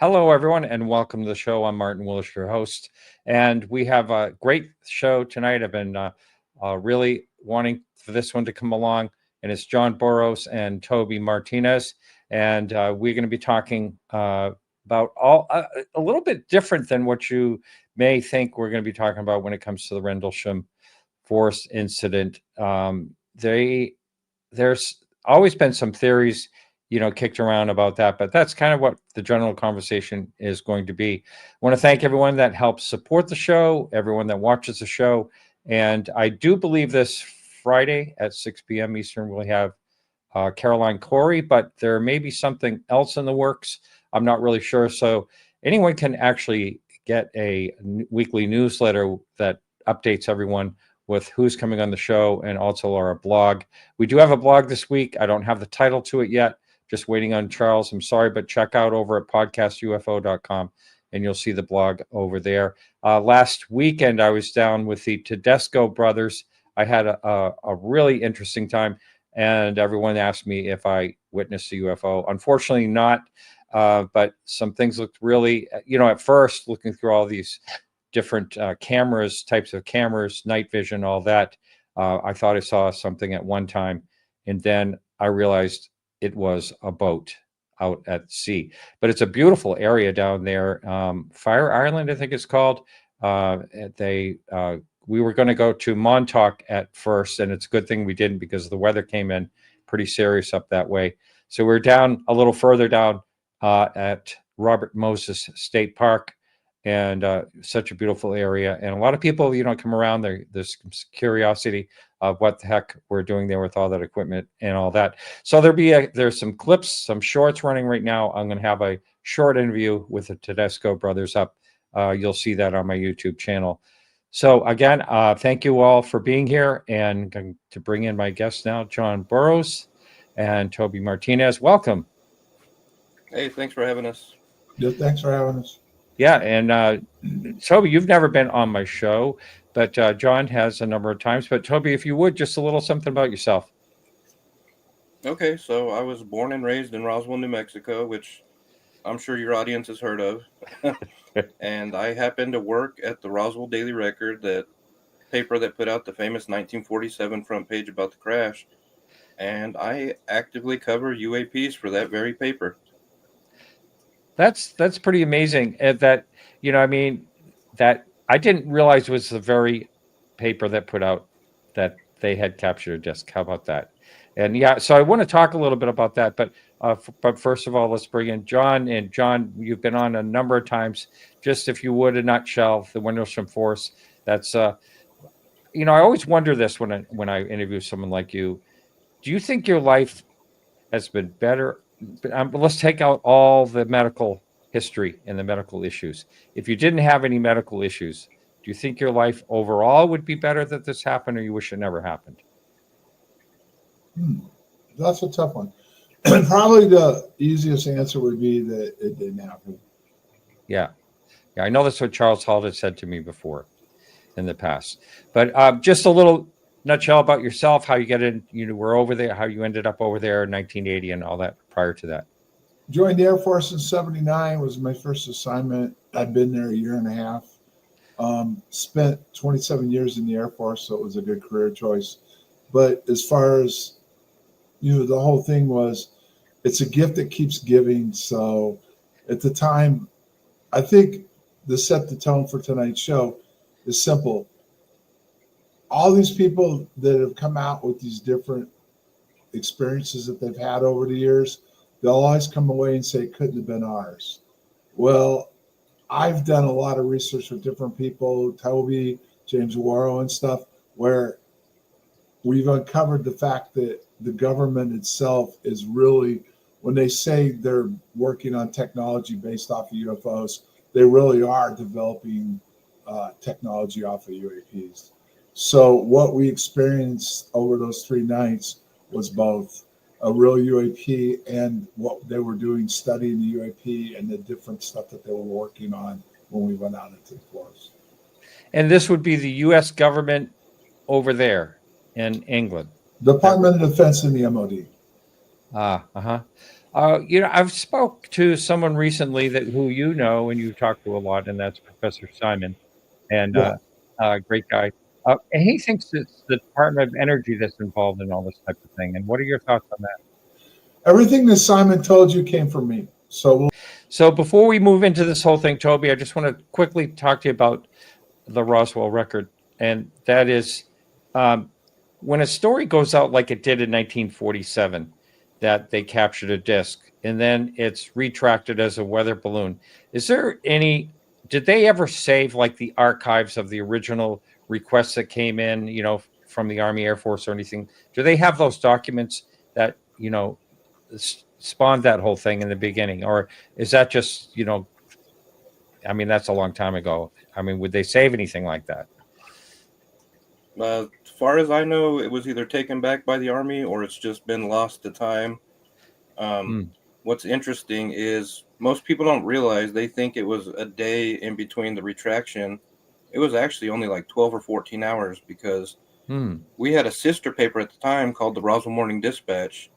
Hello, everyone, and welcome to the show. I'm Martin Willis, your host, and we have a great show tonight. I've been really wanting for this one to come along, and it's John Burroughs and Toby Martinez, and we're going to be talking about a little bit different than what you may think we're going to be talking about when it comes to the Rendlesham Forest Incident. There's always been some theories kicked around about that, but that's kind of what the general conversation is going to be. I want to thank everyone that helps support the show, everyone that watches the show. And I do believe this Friday at 6 p.m. Eastern, we'll have Caroline Corey, but there may be something else in the works. I'm not really sure. So anyone can actually get a weekly newsletter that updates everyone with who's coming on the show and also our blog. We do have a blog this week. I don't have the title to it yet. Just waiting on Charles. I'm sorry, but check out over at podcastufo.com and you'll see the blog over there. Last weekend, I was down with the Tedesco brothers. I had a really interesting time, and everyone asked me if I witnessed a UFO. Unfortunately, not, but some things looked really, at first, looking through all these different types of cameras, night vision, all that, I thought I saw something at one time, and then I realized it was a boat out at sea. But it's a beautiful area down there. Fire Island, I think it's called. We were going to go to Montauk at first, and it's a good thing we didn't because the weather came in pretty serious up that way. So we're down a little further down at Robert Moses State Park, and such a beautiful area. And a lot of people, come around there. There's curiosity of what the heck we're doing there with all that equipment and all that. So there's some clips, some shorts running right now. I'm going to have a short interview with the Tedesco brothers up. You'll see that on my YouTube channel. So again, thank you all for being here, and I'm going to bring in my guests now, John Burroughs and Toby Martinez. Welcome. Hey, thanks for having us. Yeah, thanks for having us. Yeah, and Toby, you've never been on my show, but John has a number of times. But Toby, if you would, just a little something about yourself. Okay, so I was born and raised in Roswell, New Mexico, which I'm sure your audience has heard of. And I happened to work at the Roswell Daily Record, that paper that put out the famous 1947 front page about the crash. And I actively cover UAPs for that very paper. That's pretty amazing. That that I didn't realize was the very paper that put out that they had captured a disc. How about that? And yeah, so I want to talk a little bit about that. But first of all, let's bring in John. And John, you've been on a number of times. Just if you would, a nutshell, the Rendlesham Forest. That's I always wonder this when I interview someone like you. Do you think your life has been better? But let's take out all the medical history and the medical issues. If you didn't have any medical issues, do you think your life overall would be better that this happened, or you wish it never happened? That's a tough one. Probably the easiest answer would be that it didn't happen. Yeah. I know that's what Charles Hall had said to me before in the past. But just a little nutshell about yourself, how you get in, were over there, how you ended up over there in 1980 and all that prior to that. Joined the Air Force in 79 was my first assignment. I'd been there a year and a half. Spent 27 years in the Air Force, so it was a good career choice. But as far as, the whole thing was, it's a gift that keeps giving. So at the time, I think to set the tone for tonight's show is simple. All these people that have come out with these different experiences that they've had over the years, they'll always come away and say it couldn't have been ours. Well, I've done a lot of research with different people, Toby, James Warrow and stuff, where we've uncovered the fact that the government itself is really, when they say they're working on technology based off of UFOs, they really are developing technology off of UAPs. So what we experienced over those 3 nights was both a real UAP and what they were doing, studying the UAP and the different stuff that they were working on when we went out into the forest. And this would be the U.S. government over there in England. Department of Defense and the MOD. I've spoke to someone recently that who you know and you talk to a lot, and that's Professor Simon, and Yeah. great guy. And he thinks it's the Department of Energy that's involved in all this type of thing. And what are your thoughts on that? Everything that Simon told you came from me. So before we move into this whole thing, Toby, I just want to quickly talk to you about the Roswell record, and that is when a story goes out like it did in 1947, that they captured a disc and then it's retracted as a weather balloon. Is there any? Did they ever save like the archives of the original requests that came in, from the Army, Air Force, or anything? Do they have those documents that spawned that whole thing in the beginning, or is that just I mean, that's a long time ago. I mean, would they save anything like that? As far as I know, it was either taken back by the Army or it's just been lost to time. What's interesting is most people don't realize, they think it was a day in between the retraction. It was actually only like 12 or 14 hours, because we had a sister paper at the time called the Roswell Morning Dispatch,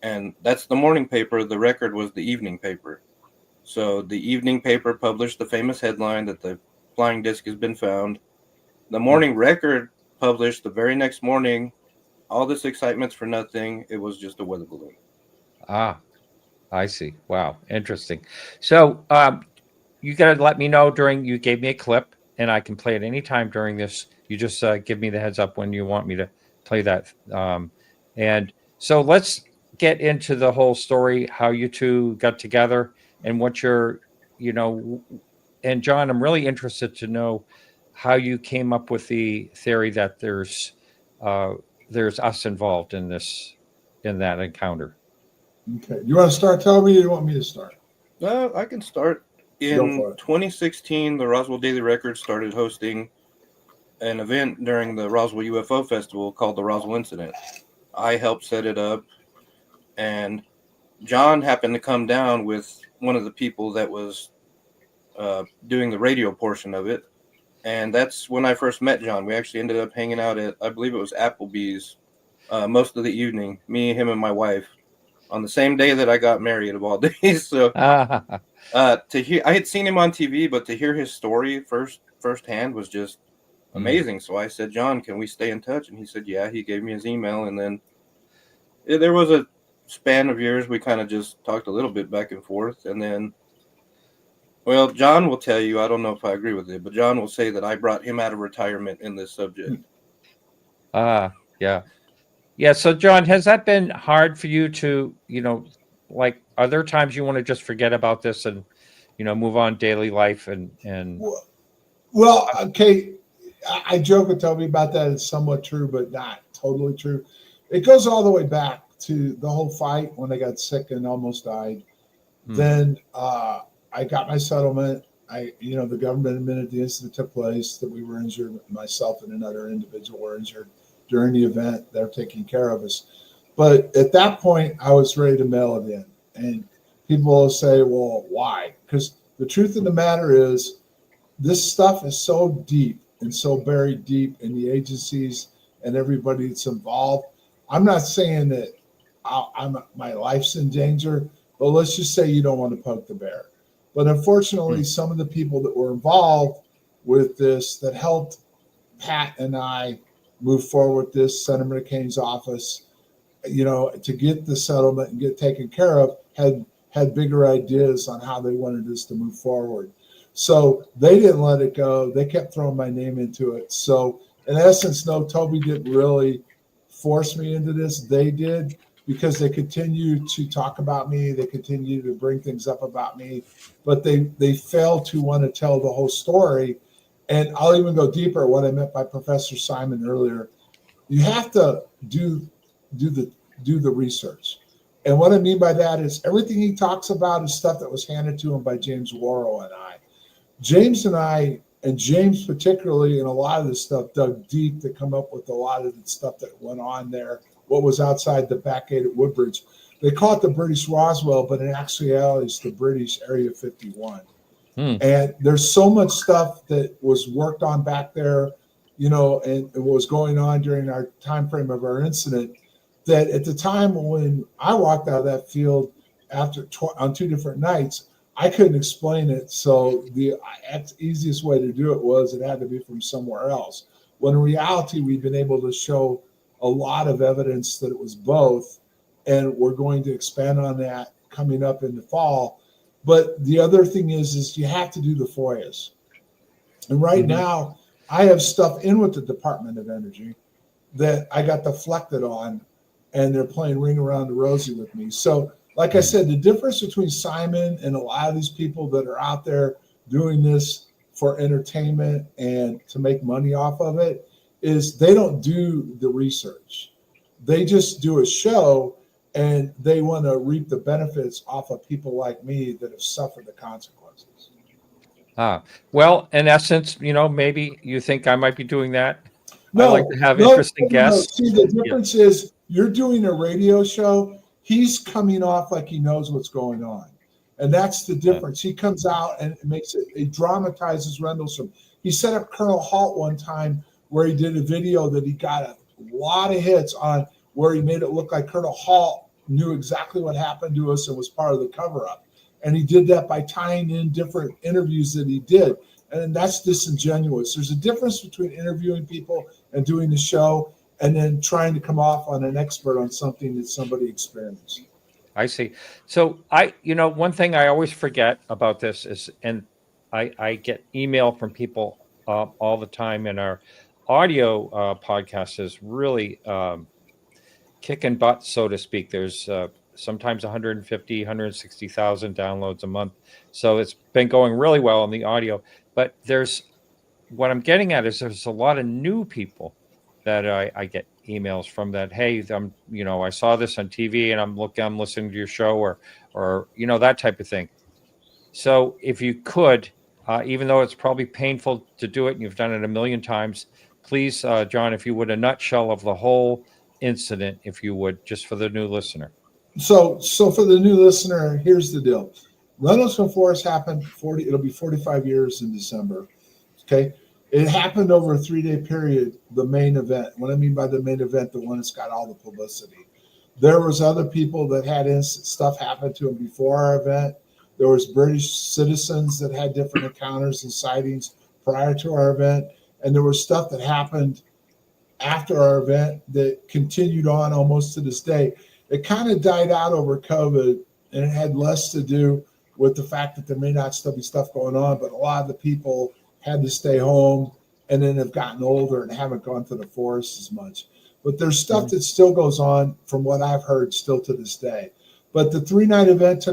and that's the morning paper. The record was the evening paper. So the evening paper published the famous headline that the flying disc has been found. The morning record published the very next morning, all this excitement's for nothing. It was just a weather balloon. Ah, I see. Wow, interesting. So you got to let me know you gave me a clip, and I can play it anytime during this. You just give me the heads up when you want me to play that. And so let's get into the whole story, how you two got together and what and John, I'm really interested to know how you came up with the theory that there's us involved in that encounter. Okay. You want to start, Toby, or you want me to start? I can start. In 2016, the Roswell Daily Record started hosting an event during the Roswell UFO Festival called the Roswell Incident. I helped set it up, and John happened to come down with one of the people that was doing the radio portion of it. And that's when I first met John. We actually ended up hanging out at, I believe it was Applebee's, most of the evening, me, him, and my wife, on the same day that I got married, of all days. So to hear, I had seen him on TV, but to hear his story firsthand was just amazing. So I said, John, can we stay in touch? And he said, yeah. He gave me his email, and then there was a span of years we kind of just talked a little bit back and forth, and then, well, John will tell you, I don't know if I agree with it, but John will say that I brought him out of retirement in this subject. Yeah. So John, has that been hard for you to, like, are there times you want to just forget about this and, move on daily life and Well, okay. I joke with Toby about that. It's somewhat true, but not totally true. It goes all the way back to the whole fight when I got sick and almost died. Then I got my settlement. The government admitted the incident took place, that we were injured. Myself and another individual were injured during the event. They're taking care of us. But at that point, I was ready to mail it in. And people will say, well, why? Because the truth of the matter is, this stuff is so deep and so buried deep in the agencies and everybody that's involved. I'm not saying that my life's in danger, but let's just say you don't want to poke the bear. But unfortunately, some of the people that were involved with this, that helped Pat and I move forward with this, Senator McCain's office, to get the settlement and get taken care of, had bigger ideas on how they wanted this to move forward. So they didn't let it go. They kept throwing my name into it. So in essence, no, Toby didn't really force me into this. They did, because they continue to talk about me. They continue to bring things up about me, but they fail to want to tell the whole story. And I'll even go deeper, what I meant by Professor Simon earlier. You have to do the research. And what I mean by that is everything he talks about is stuff that was handed to him by James Worrell and I. James and I, and James particularly, in a lot of this stuff, dug deep to come up with a lot of the stuff that went on there, what was outside the back gate at Woodbridge. They call it the British Roswell, but in actuality, it's the British Area 51. And there's so much stuff that was worked on back there, and what was going on during our time frame of our incident, that at the time when I walked out of that field on 2 different nights, I couldn't explain it. So the easiest way to do it was it had to be from somewhere else. When in reality, we've been able to show a lot of evidence that it was both, and we're going to expand on that coming up in the fall. But the other thing is you have to do the FOIAs. And right now, I have stuff in with the Department of Energy that I got deflected on, and they're playing Ring Around the Rosie with me. So, like I said, the difference between Simon and a lot of these people that are out there doing this for entertainment and to make money off of it is they don't do the research. They just do a show, and they want to reap the benefits off of people like me that have suffered the consequences. Well, in essence, maybe you think I might be doing that. No, I like to have interesting guests. No. See, the difference is you're doing a radio show. He's coming off like he knows what's going on. And that's the difference. He comes out and he dramatizes Rendlesham. He set up Colonel Halt one time where he did a video that he got a lot of hits on, where he made it look like Colonel Halt knew exactly what happened to us and was part of the cover-up. And he did that by tying in different interviews that he did. And that's disingenuous. There's a difference between interviewing people and doing the show and then trying to come off on an expert on something that somebody experienced. I see. So one thing I always forget about this is, and I get email from people all the time, and our audio podcast is really kicking butt, so to speak. There's sometimes 150, 160,000 downloads a month. So it's been going really well on the audio. But what I'm getting at is there's a lot of new people that I get emails from that, hey, I saw this on TV and I'm listening to your show or that type of thing. So if you could, even though it's probably painful to do it and you've done it a million times, please, John, if you would, a nutshell of the whole incident, if you would, just for the new listener. So for the new listener, here's the deal. Rendlesham Forest happened it'll be 45 years in December. Okay. It happened over a 3-day period, the main event. What I mean by the main event, the one that's got all the publicity. There was other people that had stuff happen to them before our event. There was British citizens that had different encounters and sightings prior to our event. And there was stuff that happened after our event that continued on almost to this day. It kind of died out over COVID, and it had less to do with the fact that there may not still be stuff going on, but a lot of the people had to stay home and then have gotten older and haven't gone to the forest as much. But there's stuff that still goes on, from what I've heard, still to this day. But the 3-night event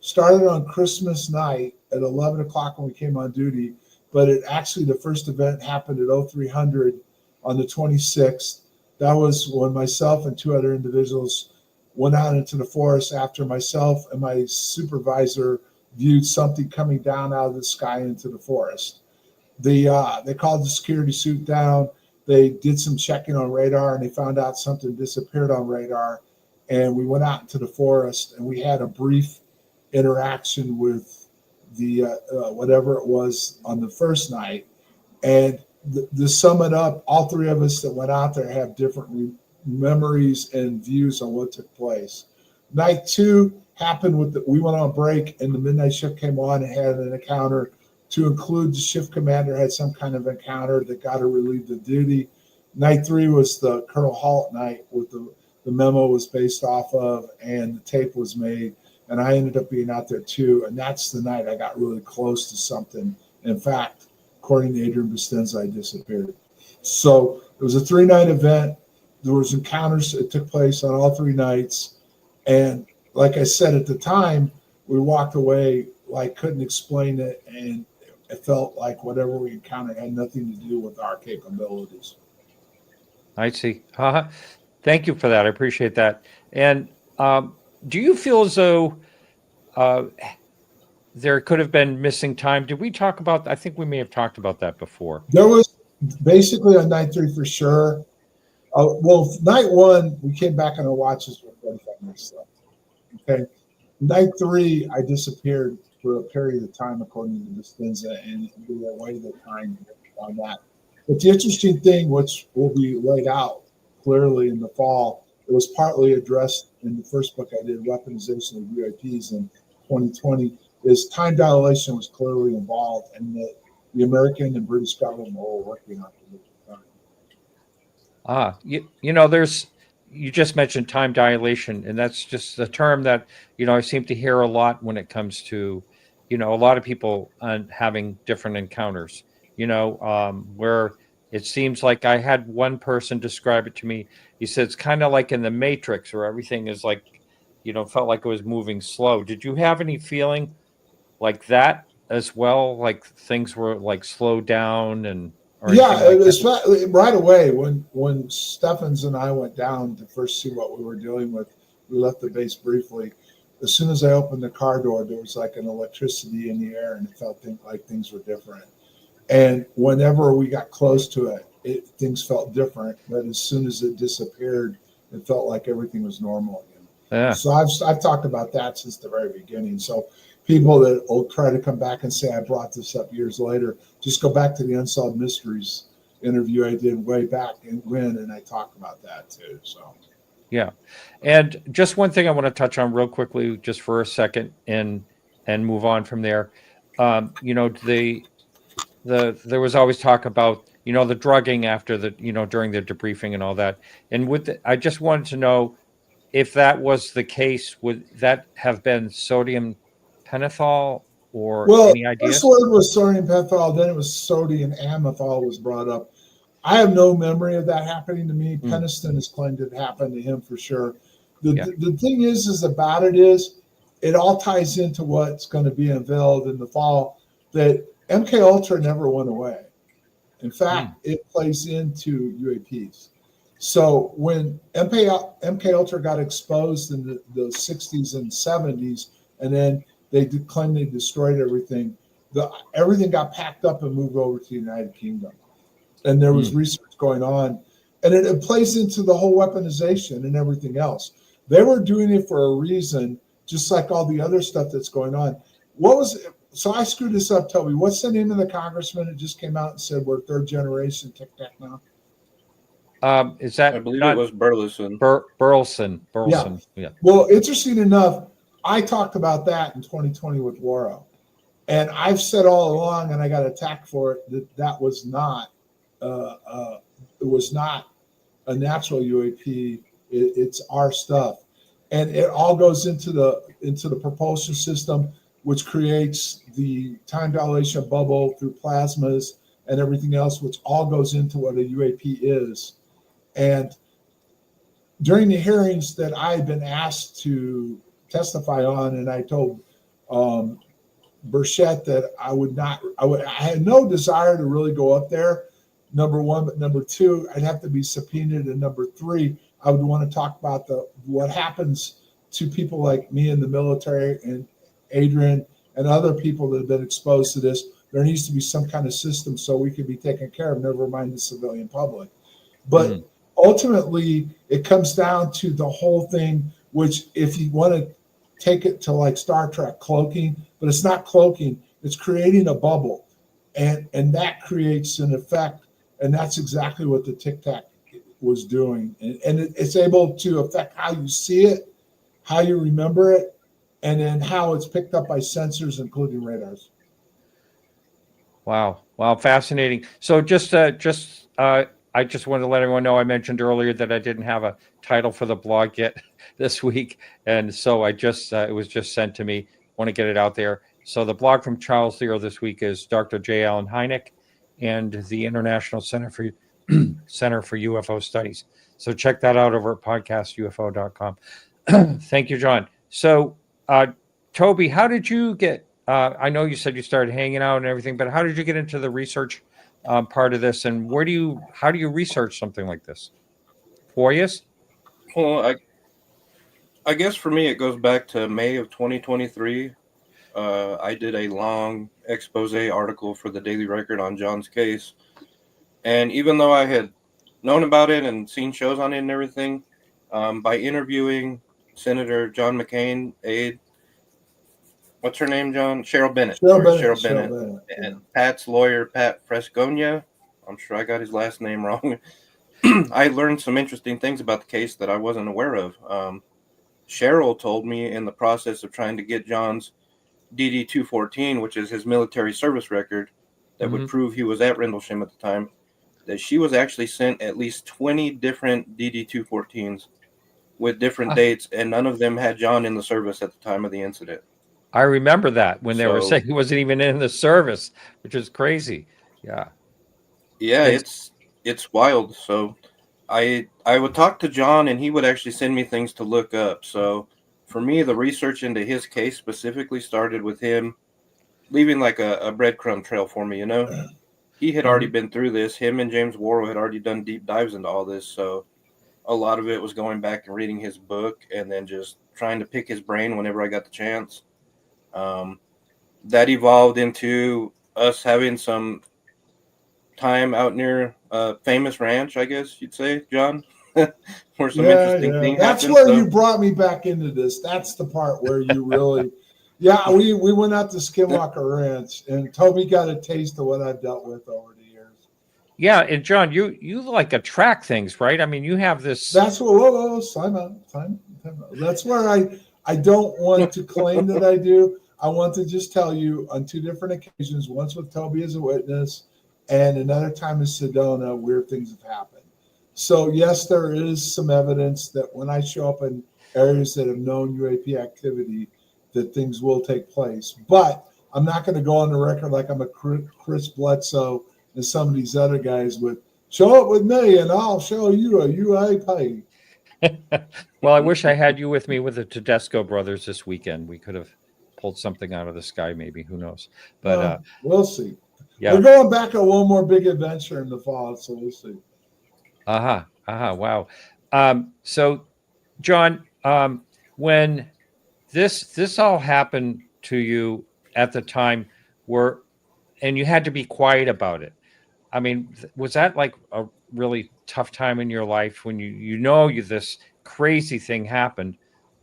started on Christmas night at 11 o'clock when we came on duty, but the first event happened at 0300 on the 26th. That was when myself and 2 other individuals went out into the forest after myself and my supervisor viewed something coming down out of the sky into the forest. They called the security suit down. They did some checking on radar, and they found out something disappeared on radar. And we went out into the forest, and we had a brief interaction with the whatever it was on the first night. And to sum it up, all 3 of us that went out there have different memories and views on what took place. Night 2 happened we went on break, and the midnight shift came on and had an encounter. To include, the shift commander had some kind of encounter that got her relieved of duty. Night 3 was the Colonel Halt night, with the memo was based off of, and the tape was made. And I ended up being out there too. And that's the night I got really close to something. In fact, according to Adrian Bustinza, I disappeared. So it was a 3-night event. There was encounters that took place on all 3 nights. And like I said, at the time, we walked away like couldn't explain it, and it felt like whatever we encountered had nothing to do with our capabilities. I see. Thank you for that. I appreciate that. And do you feel as though there could have been missing time? Did we talk about? I think we may have talked about that before. There was basically on night 3 for sure. Night 1, we came back on our watches with 45 minutes left. Okay. Night 3, I disappeared for a period of time, according to Bustinza, and we away the time on that. But the interesting thing, which will be laid out clearly in the fall, it was partly addressed in the first book I did, Weaponization of UAPs in 2020, is time dilation was clearly involved, and that the American and British government were all working on it at the time. You just mentioned time dilation, and that's just a term that, I seem to hear a lot when it comes to, a lot of people having different encounters, where it seems like I had one person describe it to me. He said it's kind of like in the Matrix, where everything is like, felt like it was moving slow. Did you have any feeling like that as well? Like things were like slowed down or anything like that? Right away when Steffens and I went down to first see what we were dealing with. We left the base briefly. As soon as I opened the car door, there was like an electricity in the air, and it felt like things were different. And whenever we got close to it, things felt different. But as soon as it disappeared, it felt like everything was normal again. Yeah. So I've talked about that since the very beginning. So people that will try to come back and say I brought this up years later, just go back to the Unsolved Mysteries interview I did way back and I talk about that too. So yeah. And just one thing I want to touch on real quickly, just for a second, and move on from there. There was always talk about, the drugging after during the debriefing and all that. And I just wanted to know if that was the case, would that have been sodium pentothal or any idea? First word was sodium pentothal, then it was sodium amethol was brought up. I have no memory of that happening to me. Peniston has claimed it happened to him for sure. The thing is about it is it all ties into what's going to be unveiled in the fall, that MK Ultra never went away. In fact, it plays into UAPs. So when MK Ultra got exposed in the 60s and 70s, and then they claimed they destroyed everything, everything got packed up and moved over to the United Kingdom. And there was research going on. And it plays into the whole weaponization and everything else. They were doing it for a reason, just like all the other stuff that's going on. So I screwed this up, Toby. What's the name of the congressman that just came out and said we're third generation Tic Tac now? Is that? I believe it was Burleson. Burleson. Yeah. Well, interesting enough, I talked about that in 2020 with Laura, and I've said all along, and I got attacked for it, that was not. It was not a natural UAP. It's our stuff, and it all goes into the propulsion system, which creates the time dilation bubble through plasmas and everything else, which all goes into what a UAP is. And during the hearings that I had been asked to testify on, and I told Burchett that I had no desire to really go up there, number one, but number two, I'd have to be subpoenaed, and number three, I would want to talk about what happens to people like me in the military and Adrian and other people that have been exposed to this. There needs to be some kind of system so we could be taken care of, never mind the civilian public. But ultimately, it comes down to the whole thing, which if you want to take it to like Star Trek, cloaking, but it's not cloaking, it's creating a bubble. And that creates an effect, and that's exactly what the Tic Tac was doing. And it's able to affect how you see it, how you remember it, and then how it's picked up by sensors, including radars. Wow, fascinating. So I just wanted to let everyone know I mentioned earlier that I didn't have a title for the blog yet this week, and so I just it was just sent to me. Want to get it out there. So the blog from Charles Leo this week is Dr. J. Allen Hynek and the International Center for UFO Studies. So check that out over at podcastufo.com. Thank you, John. So, Toby, how did you get? I know you said you started hanging out and everything, but how did you get into the research part of this, and how do you research something like this? 4 years? Well, I guess for me it goes back to May of 2023. I did a long expose article for the Daily Record on John's case, and even though I had known about it and seen shows on it and everything, by interviewing Senator John McCain aide, what's her name, John? Cheryl Bennett. Cheryl Bennett. And Pat's lawyer, Pat Fresconia. I'm sure I got his last name wrong. I learned some interesting things about the case that I wasn't aware of. Cheryl told me in the process of trying to get John's DD-214, which is his military service record that would prove he was at Rendlesham at the time, that she was actually sent at least 20 different DD-214s with different dates, and none of them had John in the service at the time of the incident. I remember that when they were So- saying he wasn't even in the service, which is crazy. Yeah. Yeah, it's wild. So I would talk to John, and he would actually send me things to look up. So for me, the research into his case specifically started with him leaving like a breadcrumb trail for me, you know. He had already been through this. Him and James Worrell had already done deep dives into all this. So a lot of it was going back and reading his book and then just trying to pick his brain whenever I got the chance. That evolved into us having some time out near Famous Ranch, I guess you'd say, John, where some interesting things That's happened. where you brought me back into this. That's the part where you really, we went out to Skinwalker Ranch, and Toby got a taste of what I've dealt with over the years. Yeah, and John, you like attract things, right? I mean, you have this. That's what. Whoa, time out. That's where I don't want to claim that I do. I want to just tell you on two different occasions, once with Toby as a witness, and another time in Sedona, weird things have happened. So yes, there is some evidence that when I show up in areas that have known UAP activity, that things will take place. But I'm not going to go on the record like I'm a Chris Bledsoe and some of these other guys with show up with me and I'll show you a UAP. Well, I wish I had you with me with the Tedesco brothers this weekend. We could have pulled something out of the sky, maybe. Who knows? But we'll see. Yeah, we're going back on one more big adventure in the fall, so we'll see. Wow. So, John, when this all happened to you at the time, and you had to be quiet about it. I mean, was that like a really tough time in your life when this crazy thing happened,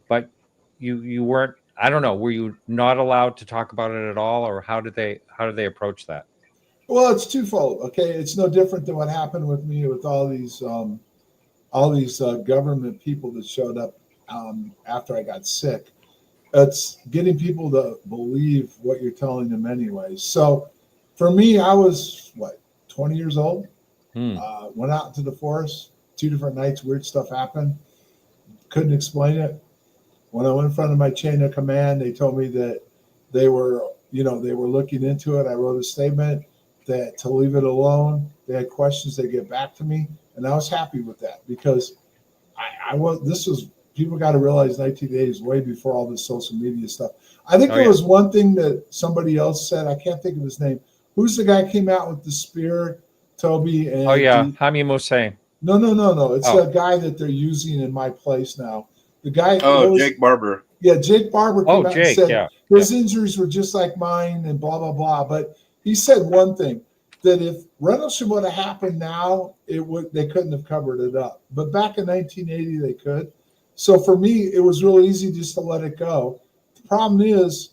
but you weren't? I don't know. Were you not allowed to talk about it at all, or how did they approach that? Well, it's twofold. Okay, it's no different than what happened with me with all these government people that showed up after I got sick. It's getting people to believe what you're telling them anyways. So for me, I was 20 years old. Went out into the forest 2 different nights. Weird stuff happened. Couldn't explain it. When I went in front of my chain of command, they told me that they were looking into it. I wrote a statement that to leave it alone. They had questions, they get back to me, and I was happy with that because people got to realize 1980s way before all this social media stuff. I think there was one thing that somebody else said. I can't think of his name. Who's the guy came out with the spear, Toby? And Hamim Hossein. No. It's a guy that they're using in my place now. The guy. Jake Barber. Yeah, Jake Barber came out and said his injuries were just like mine and blah, blah, blah. But he said one thing, that if Rendlesham would have happened now, they couldn't have covered it up. But back in 1980, they could. So for me, it was really easy just to let it go. The problem is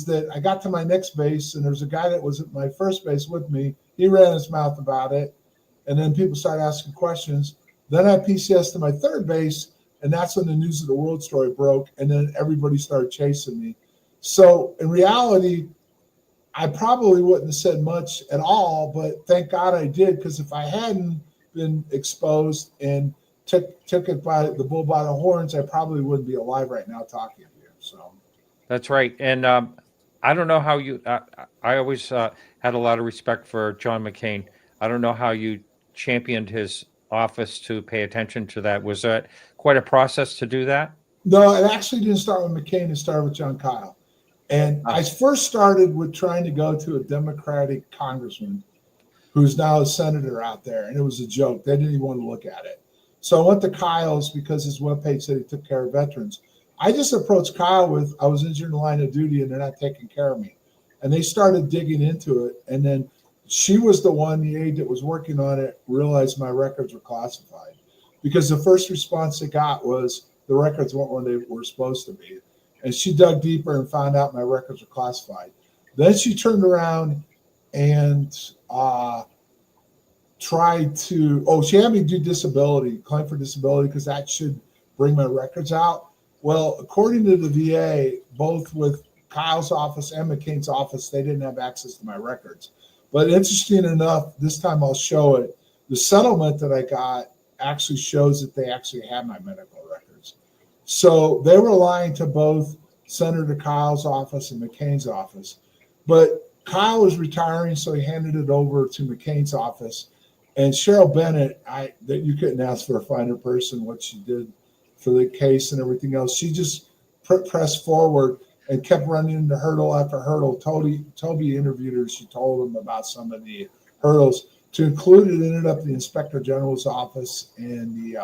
that I got to my next base, and there's a guy that was at my first base with me. He ran his mouth about it, and then people started asking questions. Then I PCS to my third base, and that's when the News of the World story broke, and then everybody started chasing me. So in reality, I probably wouldn't have said much at all, but thank God I did, because if I hadn't been exposed and took it by the bull by the horns, I probably wouldn't be alive right now talking to you. So that's right. And I don't know how you. I always had a lot of respect for John McCain. I don't know how you championed his office to pay attention to that. Was that quite a process to do that? No, it actually didn't start with McCain. It started with John Kyle. And I first started with trying to go to a Democratic congressman who's now a senator out there. And it was a joke. They didn't even want to look at it. So I went to Kyle's because his webpage said he took care of veterans. I just approached Kyle with, I was injured in the line of duty and they're not taking care of me. And they started digging into it. And then she was the aide that was working on it, realized my records were classified. Because the first response they got was the records weren't where they were supposed to be. And she dug deeper and found out my records were classified. Then she turned around and tried to, she had me do claim for disability, because that should bring my records out. Well, according to the VA, both with Kyle's office and McCain's office, they didn't have access to my records. But interesting enough, this time I'll show it. The settlement that I got actually shows that they actually had my medical records. So they were lying to both Senator Kyle's office and McCain's office. But Kyle was retiring, so he handed it over to McCain's office. And Cheryl Bennett, that you couldn't ask for a finer person, what she did for the case and everything else. She just pressed forward and kept running into hurdle after hurdle. Toby interviewed her. She told him about some of the hurdles. To include, it ended up the Inspector General's office and the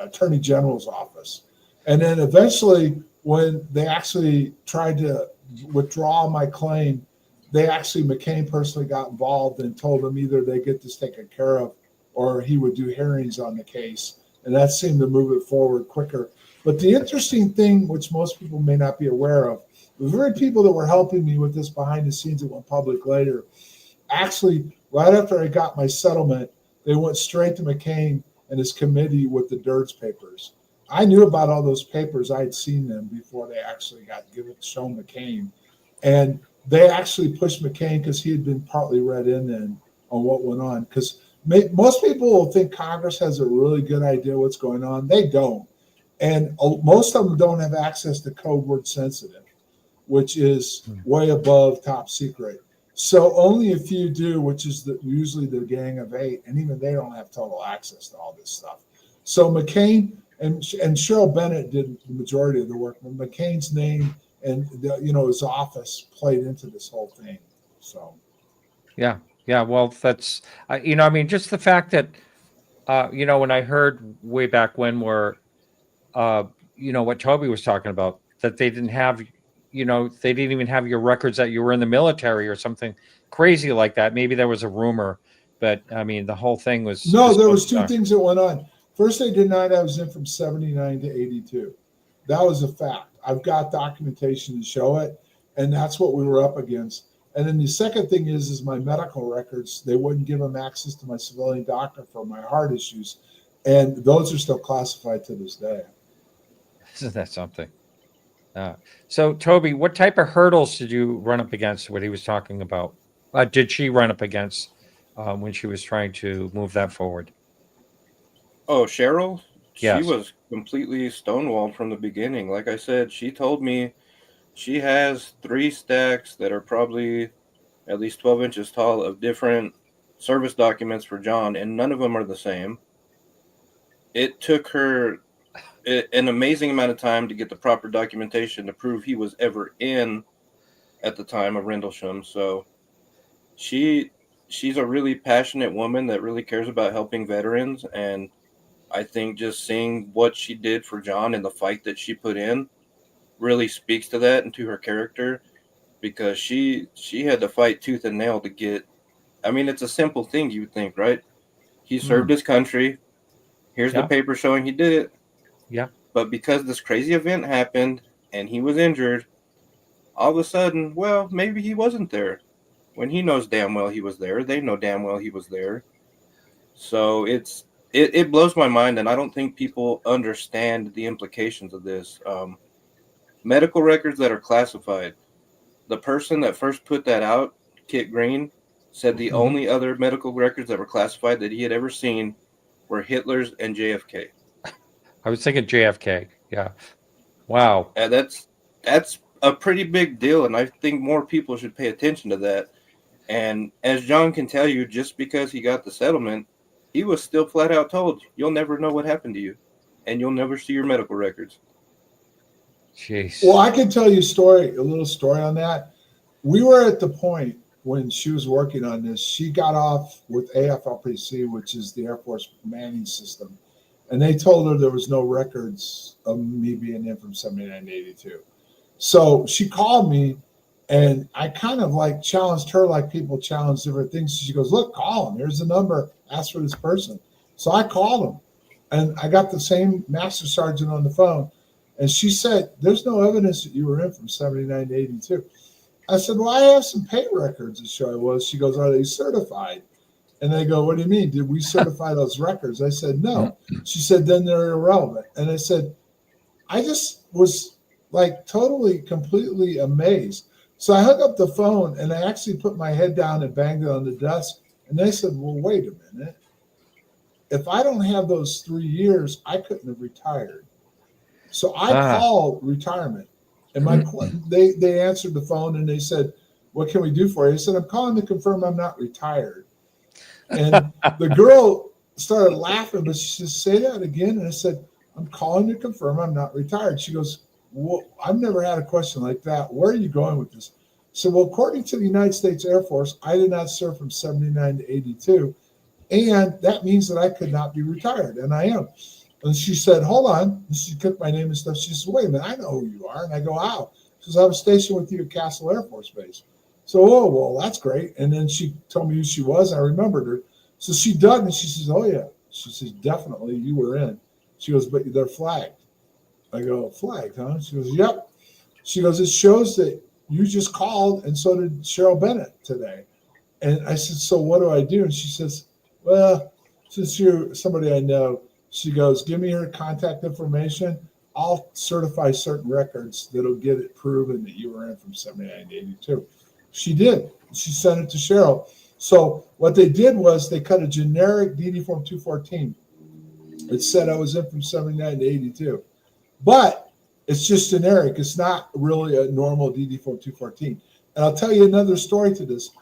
Attorney General's office. And then eventually, when they actually tried to withdraw my claim, McCain personally got involved and told them either they get this taken care of or he would do hearings on the case. And that seemed to move it forward quicker. But the interesting thing, which most people may not be aware of, the very people that were helping me with this behind the scenes that went public later, actually, right after I got my settlement, they went straight to McCain and his committee with the DIRTS papers. I knew about all those papers. I had seen them before they actually got shown McCain. And they actually pushed McCain because he had been partly read in then on what went on. Because most people will think Congress has a really good idea what's going on. They don't. And most of them don't have access to code word sensitive, which is way above top secret. So only a few do, which is usually the Gang of 8, and even they don't have total access to all this stuff. So McCain and Cheryl Bennett did the majority of the work, but McCain's name and his office played into this whole thing. So, yeah. Well, that's just the fact that when I heard way back when where what Toby was talking about, that they didn't have. They didn't even have your records that you were in the military or something crazy like that. Maybe there was a rumor, but the whole thing was. No, there was two things that went on. First, they denied I was in from 79 to 82. That was a fact. I've got documentation to show it, and that's what we were up against. And then the second thing is my medical records. They wouldn't give them access to my civilian doctor for my heart issues, and those are still classified to this day. Isn't that something? So, Toby, what type of hurdles did you run up against? What he was talking about? Did she run up against when she was trying to move that forward? Oh, Cheryl? Yes. She was completely stonewalled from the beginning. Like I said, she told me she has 3 stacks that are probably at least 12 inches tall of different service documents for John, and none of them are the same. It took her an amazing amount of time to get the proper documentation to prove he was ever in at the time of Rendlesham. So she's a really passionate woman that really cares about helping veterans, and I think just seeing what she did for John and the fight that she put in really speaks to that and to her character, because she had to fight tooth and nail to get. It's a simple thing, you would think, right? He served his country. Here's the paper showing he did it. Yeah. But because this crazy event happened and he was injured, all of a sudden, well, maybe he wasn't there. When he knows damn well he was there, they know damn well he was there. So it blows my mind, and I don't think people understand the implications of this. Medical records that are classified. The person that first put that out, Kit Green, said the only other medical records that were classified that he had ever seen were Hitler's and JFK. I was thinking JFK. Yeah. Wow. And that's a pretty big deal, and I think more people should pay attention to that. And as John can tell you, just because he got the settlement, he was still flat out told, you'll never know what happened to you, and you'll never see your medical records. Jeez. Well, I can tell you a little story on that. We were at the point when she was working on this. She got off with AFLPC, which is the Air Force Manning System. And they told her there was no records of me being in from 79 to 82. So she called me, and I kind of challenged her like people challenge different things. She goes, look, call him. Here's the number. Ask for this person. So I called him, and I got the same master sergeant on the phone. And she said, there's no evidence that you were in from 79 to 82. I said, well, I have some pay records that show I was. She goes, are they certified? And they go, what do you mean? Did we certify those records? I said, no. She said, then they're irrelevant. And I said, I just was like totally, completely amazed. So I hung up the phone and I actually put my head down and banged it on the desk. And they said, well, wait a minute. If I don't have those 3 years, I couldn't have retired. So I called retirement. And they answered the phone and they said, what can we do for you? I said, I'm calling to confirm I'm not retired. And the girl started laughing, but she said, say that again. And I said, I'm calling to confirm I'm not retired. She goes, well, I've never had a question like that. Where are you going with this? So, well, according to the United States Air Force, I did not serve from 79 to 82. And that means that I could not be retired. And I am. And she said, hold on. And she took my name and stuff. She said, wait a minute, I know who you are. And I go, how? She says, I was stationed with you at Castle Air Force Base. So, oh, well, that's great. And then she told me who she was. I remembered her. So she dug and she says, oh, yeah. She says, definitely you were in. She goes, but they're flagged. I go, flagged, huh? She goes, yep. She goes, it shows that you just called and so did Cheryl Bennett today. And I said, so what do I do? And she says, well, since you're somebody I know, she goes, give me her contact information. I'll certify certain records that'll get it proven that you were in from 79 to 82. She did. She sent it to Cheryl. So what they did was they cut a generic DD Form 214. It said I was in from 79 to 82. But it's just generic. It's not really a normal DD Form 214. And I'll tell you another story to this.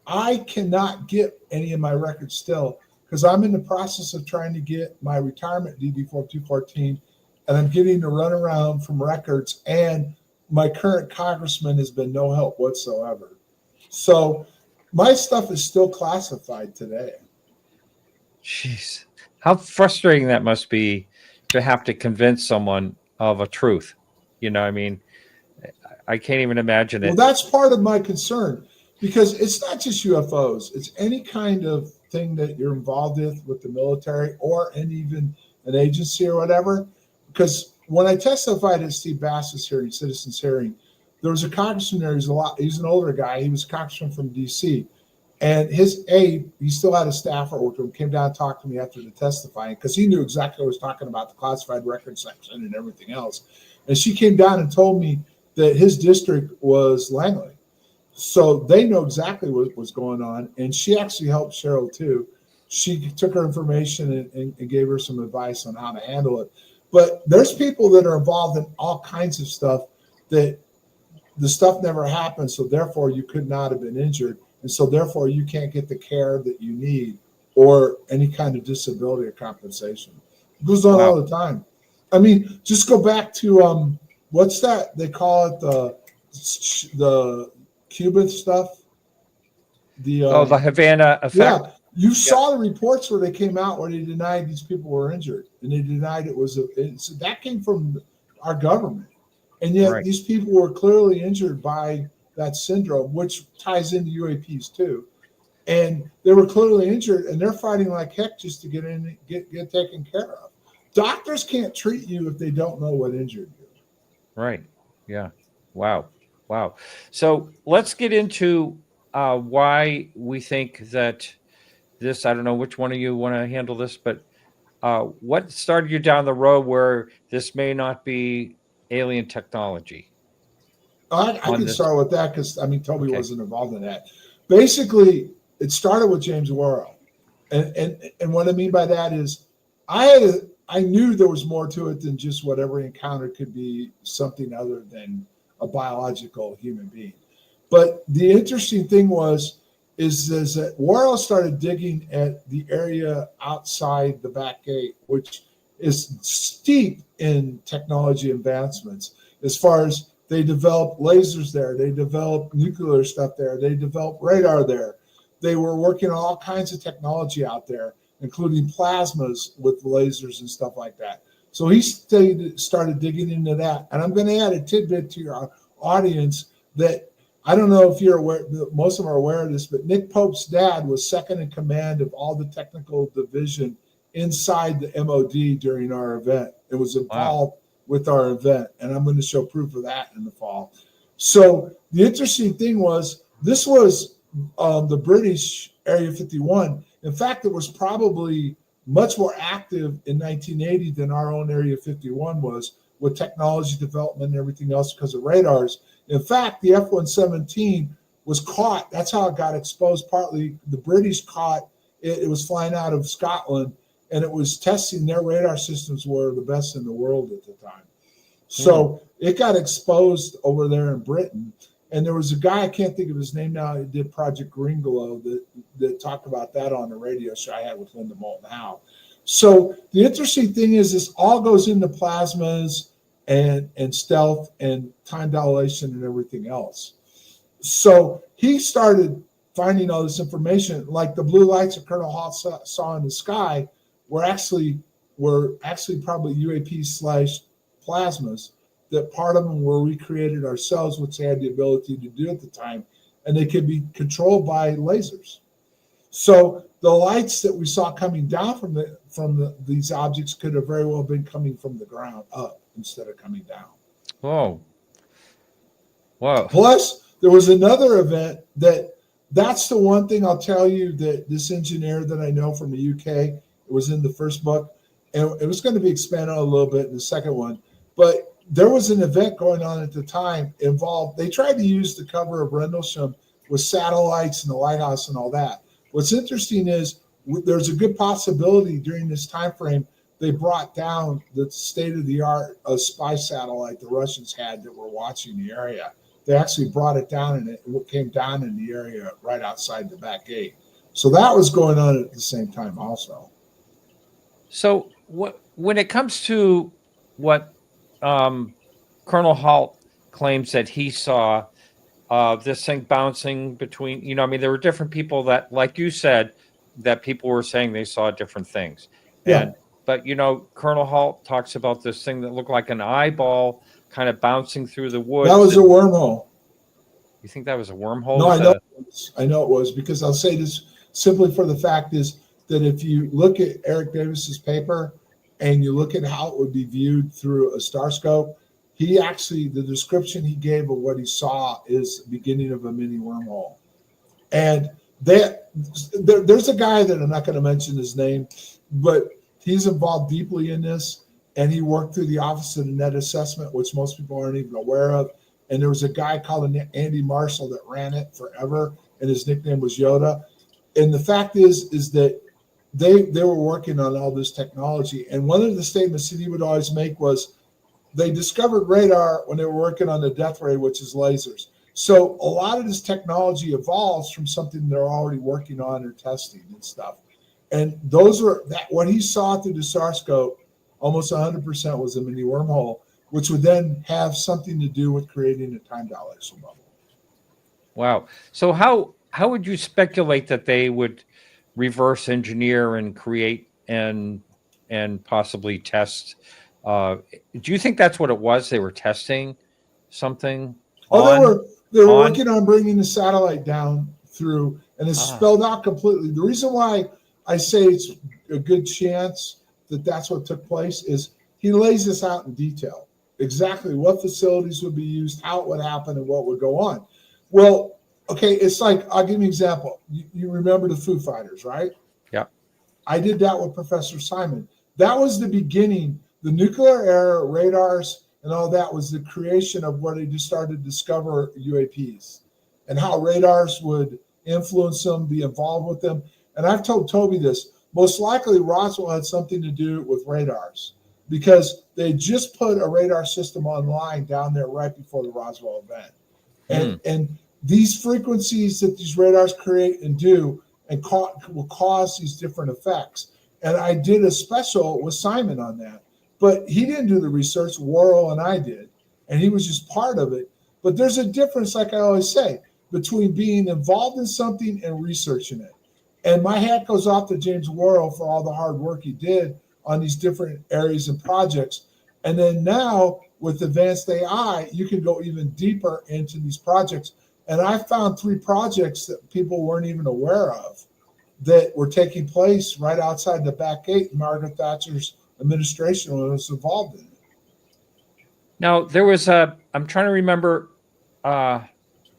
I cannot get any of my records still because I'm in the process of trying to get my retirement DD Form 214, and I'm getting to run around from records, and my current congressman has been no help whatsoever. So my stuff is still classified today. Jeez, how frustrating that must be to have to convince someone of a truth. You know, I mean, I can't even imagine it. Well, that's part of my concern because it's not just UFOs. It's any kind of thing that you're involved with the military or and even an agency or whatever. Because when I testified at Steve Bass's hearing, Citizens Hearing, there was a congressman there. He's an older guy. He was a congressman from D.C. And his aide, he still had a staffer with him, came down and talked to me after the testifying because he knew exactly what I was talking about, the classified record section and everything else. And she came down and told me that his district was Langley. So they know exactly what was going on. And she actually helped Cheryl too. She took her information and gave her some advice on how to handle it. But there's people that are involved in all kinds of stuff that the stuff never happened. So therefore you could not have been injured. And so therefore you can't get the care that you need or any kind of disability or compensation. It goes on all the time. I mean, just go back to what's that? They call it the Cuban stuff. The Havana effect. Yeah, you saw the reports where they came out where they denied these people were injured, and they denied it was so that came from our government, and yet these people were clearly injured by that syndrome, which ties into UAPs too, and they were clearly injured, and they're fighting like heck just to get taken care of. Doctors can't treat you if they don't know what injured you. Right. Yeah. Wow. So let's get into why we think that this, I don't know which one of you want to handle this, but what started you down the road where this may not be alien technology? I can start with that because, I mean, Toby wasn't involved in that. Basically, it started with James Burroughs. And what I mean by that is I knew there was more to it than just what every encounter could be something other than a biological human being. But the interesting thing is that Burroughs started digging at the area outside the back gate, which is steep in technology advancements as far as they developed lasers there, they developed nuclear stuff there, they developed radar there. They were working on all kinds of technology out there, including plasmas with lasers and stuff like that. So he started digging into that. And I'm going to add a tidbit to your audience that I don't know if you're aware, most of them are aware of this, but Nick Pope's dad was second in command of all the technical division inside the MOD during our event. It was involved with our event, and I'm going to show proof of that in the fall. So the interesting thing was, this was the British Area 51. In fact, it was probably much more active in 1980 than our own Area 51 was, with technology development and everything else because of radars. In fact, the F-117 was caught. That's how it got exposed. Partly the British caught it. It was flying out of Scotland, and it was testing. Their radar systems were the best in the world at the time. So it got exposed over there in Britain. And there was a guy, I can't think of his name now, who did Project Green Glow that talked about that on the radio show I had with Linda Moulton Howe. So the interesting thing is this all goes into plasmas and stealth and time dilation and everything else. So he started finding all this information, like the blue lights that Colonel Hall saw in the sky were actually probably UAP / plasmas, that part of them were recreated ourselves, which they had the ability to do at the time, and they could be controlled by lasers. So the lights that we saw coming down from these objects could have very well been coming from the ground up instead of coming down. Whoa. Wow. Plus, there was another event that's the one thing I'll tell you that this engineer that I know from the UK, it was in the first book, and it was going to be expanded a little bit in the second one, but there was an event going on at the time involved. They tried to use the cover of Rendlesham with satellites and the lighthouse and all that. What's interesting is there's a good possibility during this time frame they brought down the state-of-the-art spy satellite the Russians had that were watching the area. They actually brought it down, and it came down in the area right outside the back gate. So that was going on at the same time also. So when it comes to what Colonel Halt claims that he saw this thing bouncing between, I mean, there were different people that, like you said, that people were saying they saw different things. Yeah. But, Colonel Halt talks about this thing that looked like an eyeball kind of bouncing through the woods. That was a wormhole. You think that was a wormhole? No, I know it was, because I'll say this simply for the fact is that if you look at Eric Davis's paper and you look at how it would be viewed through a starscope, the description he gave of what he saw is the beginning of a mini wormhole. And there's a guy that I'm not going to mention his name, but he's involved deeply in this, and he worked through the Office of the Net Assessment, which most people aren't even aware of. And there was a guy called Andy Marshall that ran it forever, and his nickname was Yoda. And the fact is that they were working on all this technology. And one of the statements that he would always make was they discovered radar when they were working on the death ray, which is lasers. So a lot of this technology evolves from something they're already working on or testing and stuff. And what he saw through the starscope, almost 100% was a mini wormhole, which would then have something to do with creating a time dilation bubble. Wow. So how would you speculate that they would reverse engineer and create and possibly test? Do you think that's what it was? They were testing something? They were working on bringing the satellite down through, and it's spelled out completely. The reason why I say it's a good chance that that's what took place is he lays this out in detail, exactly what facilities would be used, how it would happen, and what would go on. Well, okay, it's like, I'll give you an example. You remember the Foo Fighters, right? Yeah. I did that with Professor Simon. That was the beginning. The nuclear era, radars, and all that was the creation of where they just started to discover UAPs and how radars would influence them, be involved with them. And I've told Toby this. Most likely Roswell had something to do with radars because they just put a radar system online down there right before the Roswell event. And these frequencies that these radars create and do and will cause these different effects. And I did a special with Simon on that. But he didn't do the research, Worrell and I did, and he was just part of it. But there's a difference, like I always say, between being involved in something and researching it. And my hat goes off to James Worrell for all the hard work he did on these different areas and projects. And then now with advanced AI, you can go even deeper into these projects. And I found 3 projects that people weren't even aware of that were taking place right outside the back gate in Margaret Thatcher's administration was involved in it. Now there was I'm trying to remember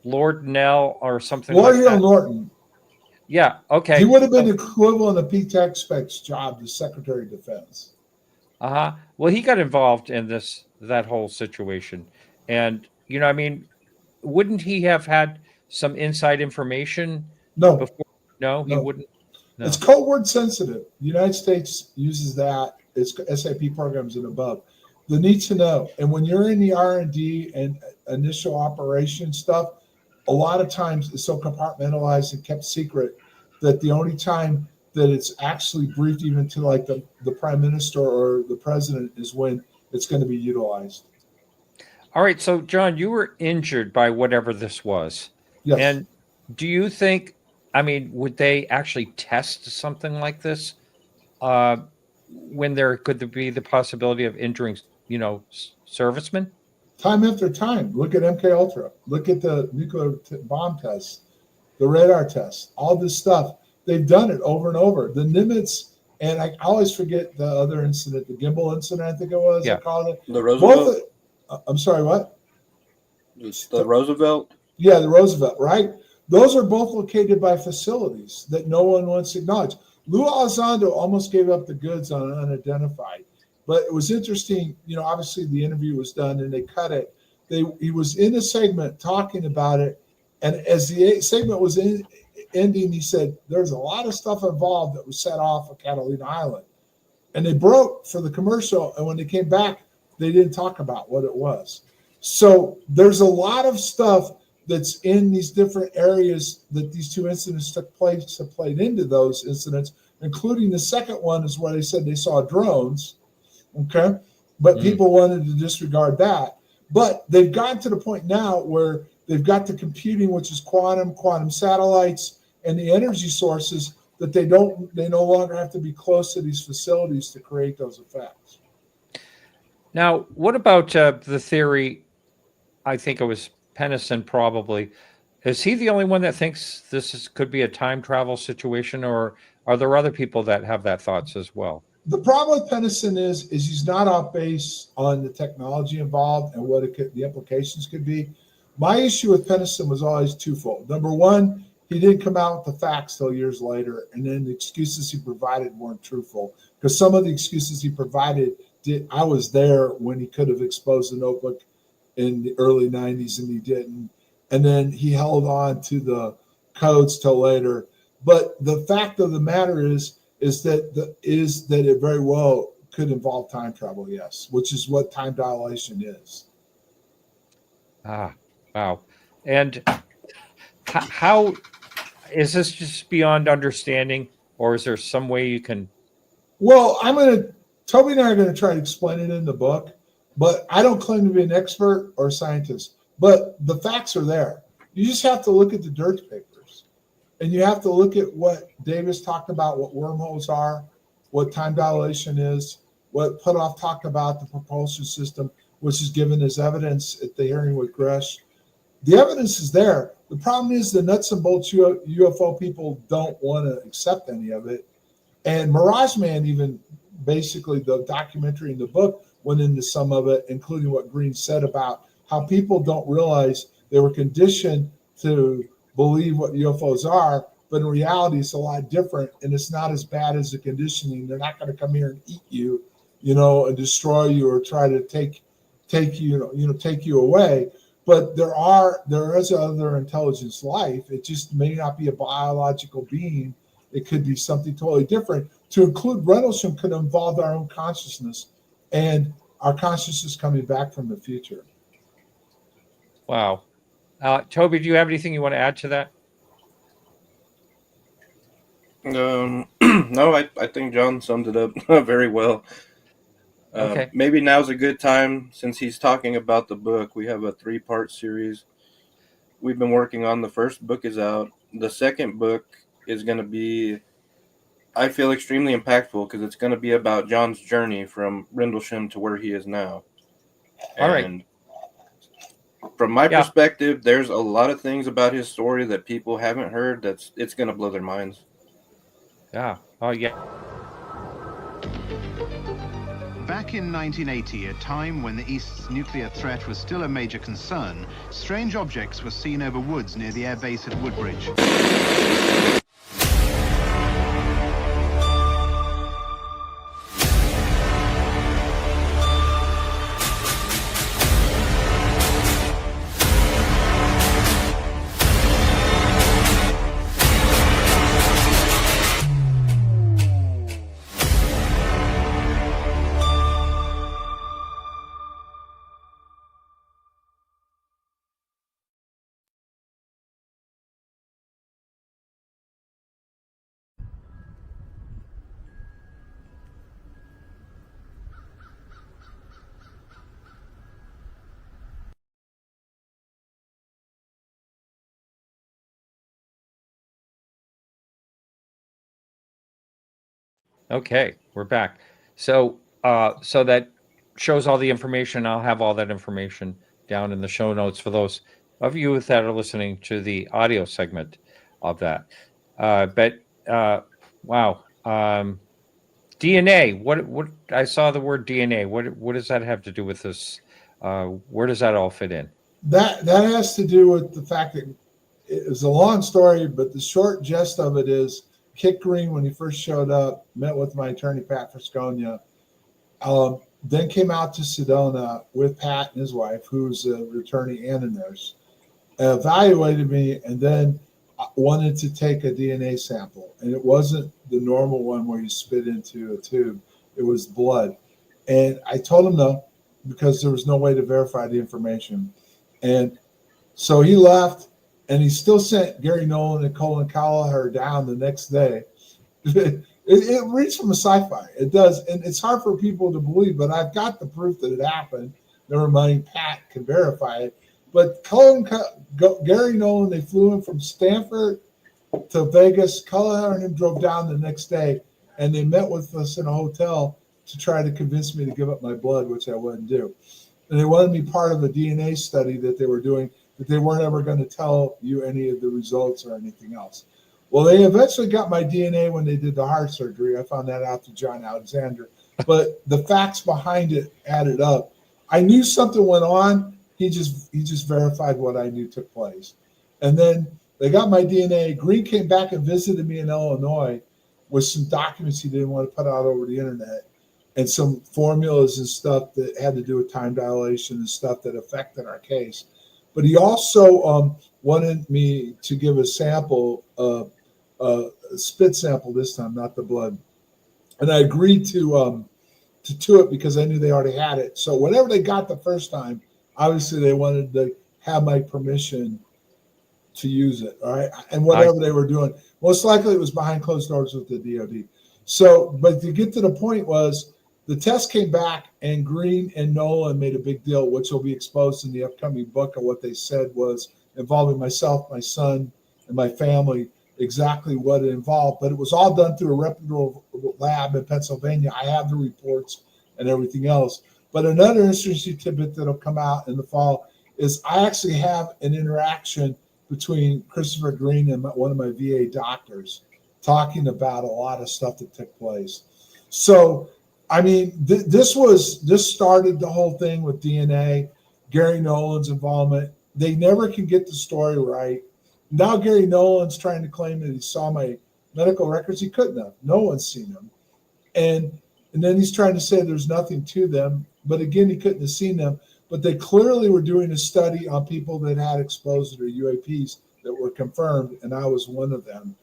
Lord Nell or something Lord like that. Norton. Yeah. Okay. He would have been equivalent of Pete Hegseth's job as Secretary of Defense. Well, he got involved in that whole situation, and I mean, wouldn't he have had some inside information No, before? No, he no. wouldn't. It's No. code word sensitive. The United States uses that. It's SAP programs and above. The need to know. And when you're in the R&D and initial operation stuff, a lot of times it's so compartmentalized and kept secret that the only time that it's actually briefed even to like the prime minister or the president is when it's going to be utilized. All right. So, John, you were injured by whatever this was. Yes. And do you think, I mean, would they actually test something like this when there could be the possibility of injuring, servicemen? Time after time. Look at MK Ultra. Look at the nuclear bomb tests, the radar tests, all this stuff. They've done it over and over. The Nimitz, and I always forget the other incident, the gimbal incident, I think it was. Yeah. I called it. The Roosevelt? I'm sorry, what? It's the Roosevelt? Yeah, the Roosevelt, right? Those are both located by facilities that no one wants to acknowledge. Lou Elizondo almost gave up the goods on unidentified. But it was interesting, obviously the interview was done and they cut it. He was in a segment talking about it. And as the segment was ending, he said, there's a lot of stuff involved that was set off of Catalina Island. And they broke for the commercial. And when they came back, they didn't talk about what it was. So there's a lot of stuff that's in these different areas that these two incidents took place that played into those incidents, including the second one is where they said they saw drones. Okay. But people wanted to disregard that. But they've gotten to the point now where they've got the computing, which is quantum satellites, and the energy sources that they no longer have to be close to these facilities to create those effects. Now, what about the theory? I think it was Pennison probably. Is he the only one that thinks could be a time travel situation, or are there other people that have that thoughts as well? The problem with Pennison is he's not off base on the technology involved and what the implications could be. My issue with Pennison was always twofold. Number one, he didn't come out with the facts till years later, and then the excuses he provided weren't truthful, because some of the excuses he provided I was there when he could have exposed the notebook in the early 90s and he didn't. And then he held on to the codes till later. But the fact of the matter is that it very well could involve time travel, yes, which is what time dilation is. Wow. And how is this just beyond understanding, or is there some way you can? Well, Toby and I are going to try to explain it in the book, but I don't claim to be an expert or a scientist, but the facts are there. You just have to look at the dirt papers, and you have to look at what Davis talked about, what wormholes are, what time dilation is, what Puthoff talked about, the propulsion system, which is given as evidence at the hearing with Gresh. The evidence is there. The problem is the nuts and bolts UFO people don't want to accept any of it. And Mirage Man, even basically the documentary in the book, went into some of it, including what Green said about how people don't realize they were conditioned to believe what UFOs are, but in reality, it's a lot different, and it's not as bad as the conditioning. They're not going to come here and eat you, and destroy you or try to take you away. But there is other intelligence life. It just may not be a biological being. It could be something totally different. To include Rendlesham could involve our own consciousness and our consciousness coming back from the future. Wow. Toby, do you have anything you want to add to that? No, I think John summed it up very well. Okay. Maybe now's a good time, since he's talking about the book. We have a 3-part series we've been working on. The first book is out. The second book is going to be, I feel, extremely impactful, because it's going to be about John's journey from Rendlesham to where he is now. All right. And from my perspective, there's a lot of things about his story that people haven't heard it's going to blow their minds. Yeah. Oh, yeah. Back in 1980, a time when the East's nuclear threat was still a major concern, strange objects were seen over woods near the airbase at Woodbridge. Okay, we're back. So, so that shows all the information. I'll have all that information down in the show notes for those of you that are listening to the audio segment of that. But wow, DNA. What I saw the word DNA. What does that have to do with this? Where does that all fit in? That has to do with the fact that it was a long story, but the short gist of it is Kit Green, when he first showed up, met with my attorney, Pat Frasconia, then came out to Sedona with Pat and his wife, who's an attorney and a nurse, evaluated me, and then wanted to take a DNA sample. And it wasn't the normal one where you spit into a tube. It was blood. And I told him no, because there was no way to verify the information. And so he left, and he still sent Gary Nolan and Colin Callagher down the next day. It reads from a sci-fi. It does, and it's hard for people to believe, but I've got the proof that it happened. Never mind, Pat can verify it. But Gary Nolan, they flew him from Stanford to Vegas. Callagher and him drove down the next day, and they met with us in a hotel to try to convince me to give up my blood, which I wouldn't do. And they wanted me part of a DNA study that they were doing, but they weren't ever going to tell you any of the results or anything else. Well, they eventually got my DNA when they did the heart surgery. I found that out through John Alexander. But the facts behind it added up. I knew something went on. He just verified what I knew took place. And then they got my DNA. Green came back and visited me in Illinois with some documents he didn't want to put out over the internet and some formulas and stuff that had to do with time dilation and stuff that affected our case. But he also wanted me to give a sample, a spit sample this time, not the blood. And I agreed to it because I knew they already had it. So whatever they got the first time, obviously they wanted to have my permission to use it, all right? And whatever they were doing, most likely it was behind closed doors with the DOD. So, but to get to the point was, the test came back, and Green and Nolan made a big deal, which will be exposed in the upcoming book, of what they said was involving myself, my son, and my family, exactly what it involved. But it was all done through a reputable lab in Pennsylvania. I have the reports and everything else. But another interesting tidbit that'll come out in the fall is I actually have an interaction between Christopher Green and one of my VA doctors talking about a lot of stuff that took place. So, I mean, this started the whole thing with DNA, Gary Nolan's involvement. They never can get the story right. Now Gary Nolan's trying to claim that he saw my medical records. He couldn't have. No one's seen them. And then he's trying to say there's nothing to them. But again, he couldn't have seen them. But they clearly were doing a study on people that had exposure to UAPs that were confirmed, and I was one of them.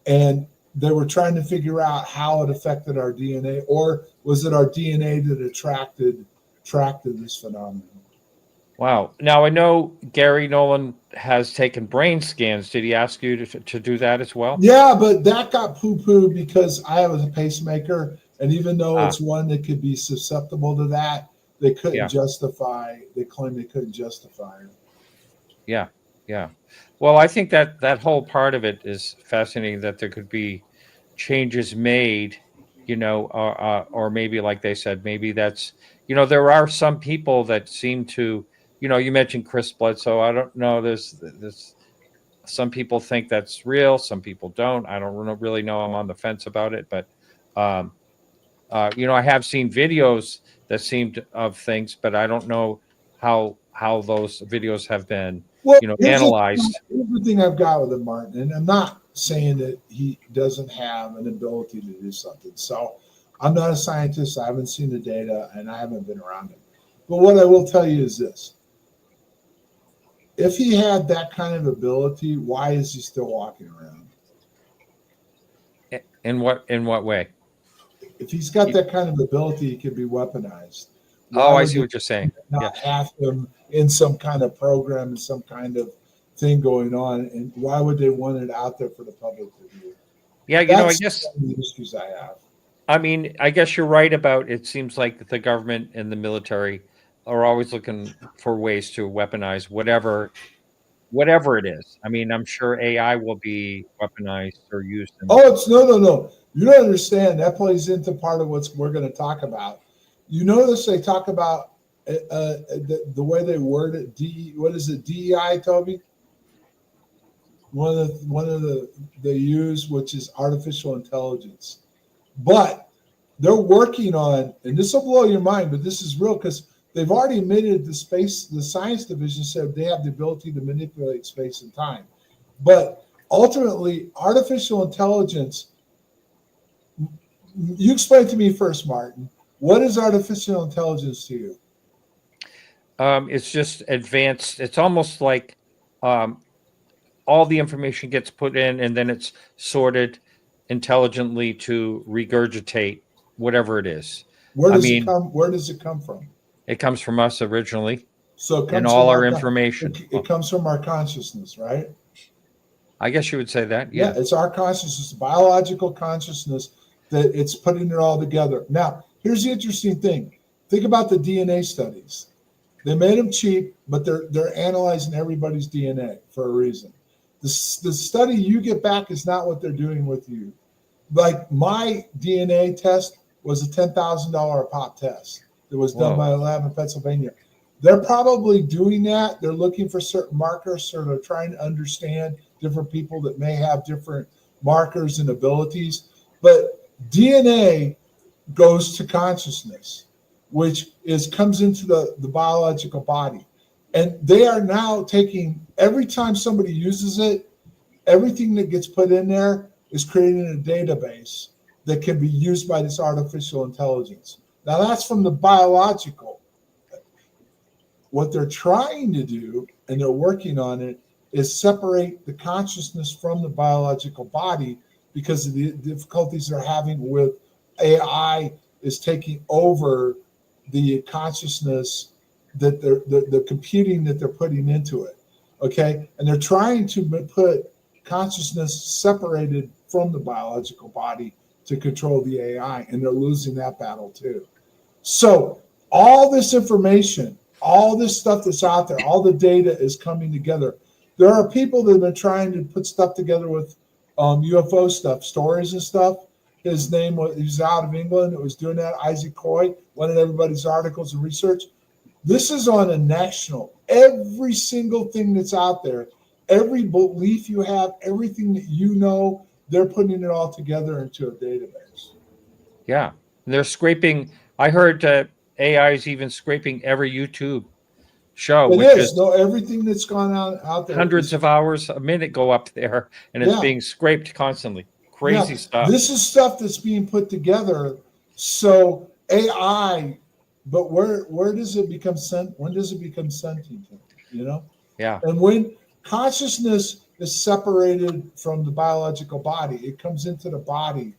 And they were trying to figure out how it affected our DNA, or was it our DNA that attracted this phenomenon? Wow. Now I know Gary Nolan has taken brain scans. Did he ask you to do that as well? Yeah, but that got poo-pooed because I have a pacemaker, and even though it's one that could be susceptible to that, they couldn't justify. They claimed they couldn't justify it. Yeah, yeah. Well, I think that whole part of it is fascinating, that there could be changes made, or maybe, like they said, maybe that's, there are some people that seem to, you mentioned Chris Bledsoe. I don't know. There's some people think that's real. Some people don't. I don't really know. I'm on the fence about it, but, I have seen videos that seemed of things, but I don't know how those videos have been, analyzed. Here's the thing I've got with him, Martin, and I'm not saying that he doesn't have an ability to do something. So I'm not a scientist. I haven't seen the data, and I haven't been around him. But what I will tell you is this. If he had that kind of ability, why is he still walking around? In what way? If he's got that kind of ability, he could be weaponized. I see what you're saying. Not have him in some kind of program and some kind of thing going on, and why would they want it out there for the public to view? Yeah, I guess the issues I have. I mean, I guess you're right about it. Seems like the government and the military are always looking for ways to weaponize whatever whatever it is. I mean, I'm sure AI will be weaponized or used. Oh, it's no. You don't understand. That plays into part of what we're going to talk about. You notice they talk about the way they word it. What is it? DEI, Toby? One of the they use, which is artificial intelligence. But they're working on, and this will blow your mind, but this is real because they've already admitted the science division said they have the ability to manipulate space and time. But ultimately, artificial intelligence, you explain to me first, Martin, what is artificial intelligence to you? It's just advanced. It's almost like all the information gets put in and then it's sorted intelligently to regurgitate whatever it is. Where does it come from? It comes from us originally. So it comes and all our information. It comes from our consciousness, right? I guess you would say that. Yeah, it's our consciousness, biological consciousness, that it's putting it all together. Now, here's the interesting thing. Think about the DNA studies. They made them cheap, but they're analyzing everybody's DNA for a reason. The study you get back is not what they're doing with you. Like my DNA test was a $10,000 a pop test. It was done by a lab in Pennsylvania. They're probably doing that. They're looking for certain markers, so they're trying to understand different people that may have different markers and abilities. But DNA goes to consciousness, which comes into the biological body. And they are now taking, every time somebody uses it, everything that gets put in there is creating a database that can be used by this artificial intelligence. Now that's from the biological. What they're trying to do, and they're working on it, is separate the consciousness from the biological body because of the difficulties they're having with AI is taking over the consciousness that the computing that they're putting into it. Okay. And they're trying to put consciousness separated from the biological body to control the AI, and they're losing that battle too. So all this information, all this stuff that's out there, all the data is coming together. There are people that have been trying to put stuff together with UFO stuff, stories and stuff. His name was, he was out of England. It was doing that. Isaac Coy, wanted everybody's articles and research. This is on a national, every single thing that's out there, every belief you have, everything that you know, they're putting it all together into a database. Yeah. And they're scraping. I heard AI is even scraping every YouTube show. It is. No, everything that's gone out there. Hundreds of hours a minute go up there, and it's being scraped constantly. Crazy stuff. This is stuff that's being put together. So AI, but where does it become sent? When does it become sentient? You know? Yeah. And when consciousness is separated from the biological body, it comes into the body,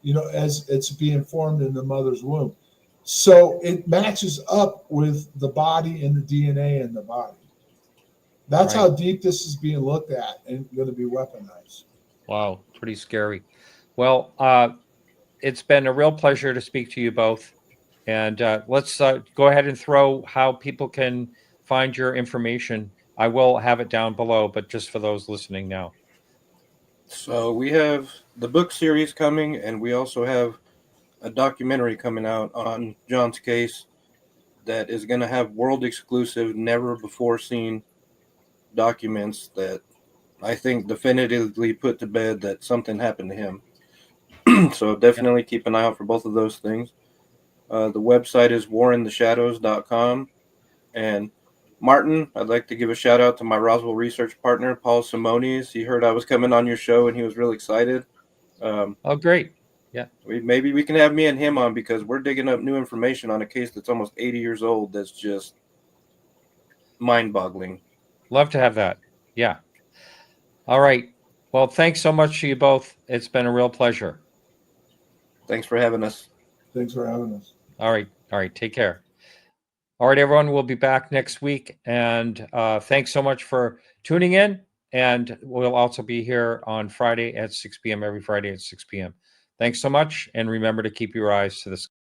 you know, as it's being formed in the mother's womb. So it matches up with the body and the DNA in the body. That's how deep this is being looked at and going to be weaponized. Wow, pretty scary. Well, it's been a real pleasure to speak to you both. And let's go ahead and throw how people can find your information. I will have it down below, but just for those listening now. So we have the book series coming, and we also have a documentary coming out on John's case that is going to have world exclusive, never before seen documents that I think definitively put to bed that something happened to him. So definitely keep an eye out for both of those things. The website is warintheshadows.com. And Martin, I'd like to give a shout out to my Roswell research partner, Paul Simonis. He heard I was coming on your show and he was really excited. Oh, great. Yeah. Maybe we can have me and him on because we're digging up new information on a case that's almost 80 years old. That's just mind-boggling. Love to have that. Yeah. All right. Well, thanks so much to you both. It's been a real pleasure. Thanks for having us. Thanks for having us. All right. All right. Take care. All right, everyone. We'll be back next week. And thanks so much for tuning in. And we'll also be here on Friday at 6 p.m. every Friday at 6 p.m. Thanks so much. And remember to keep your eyes to the sky.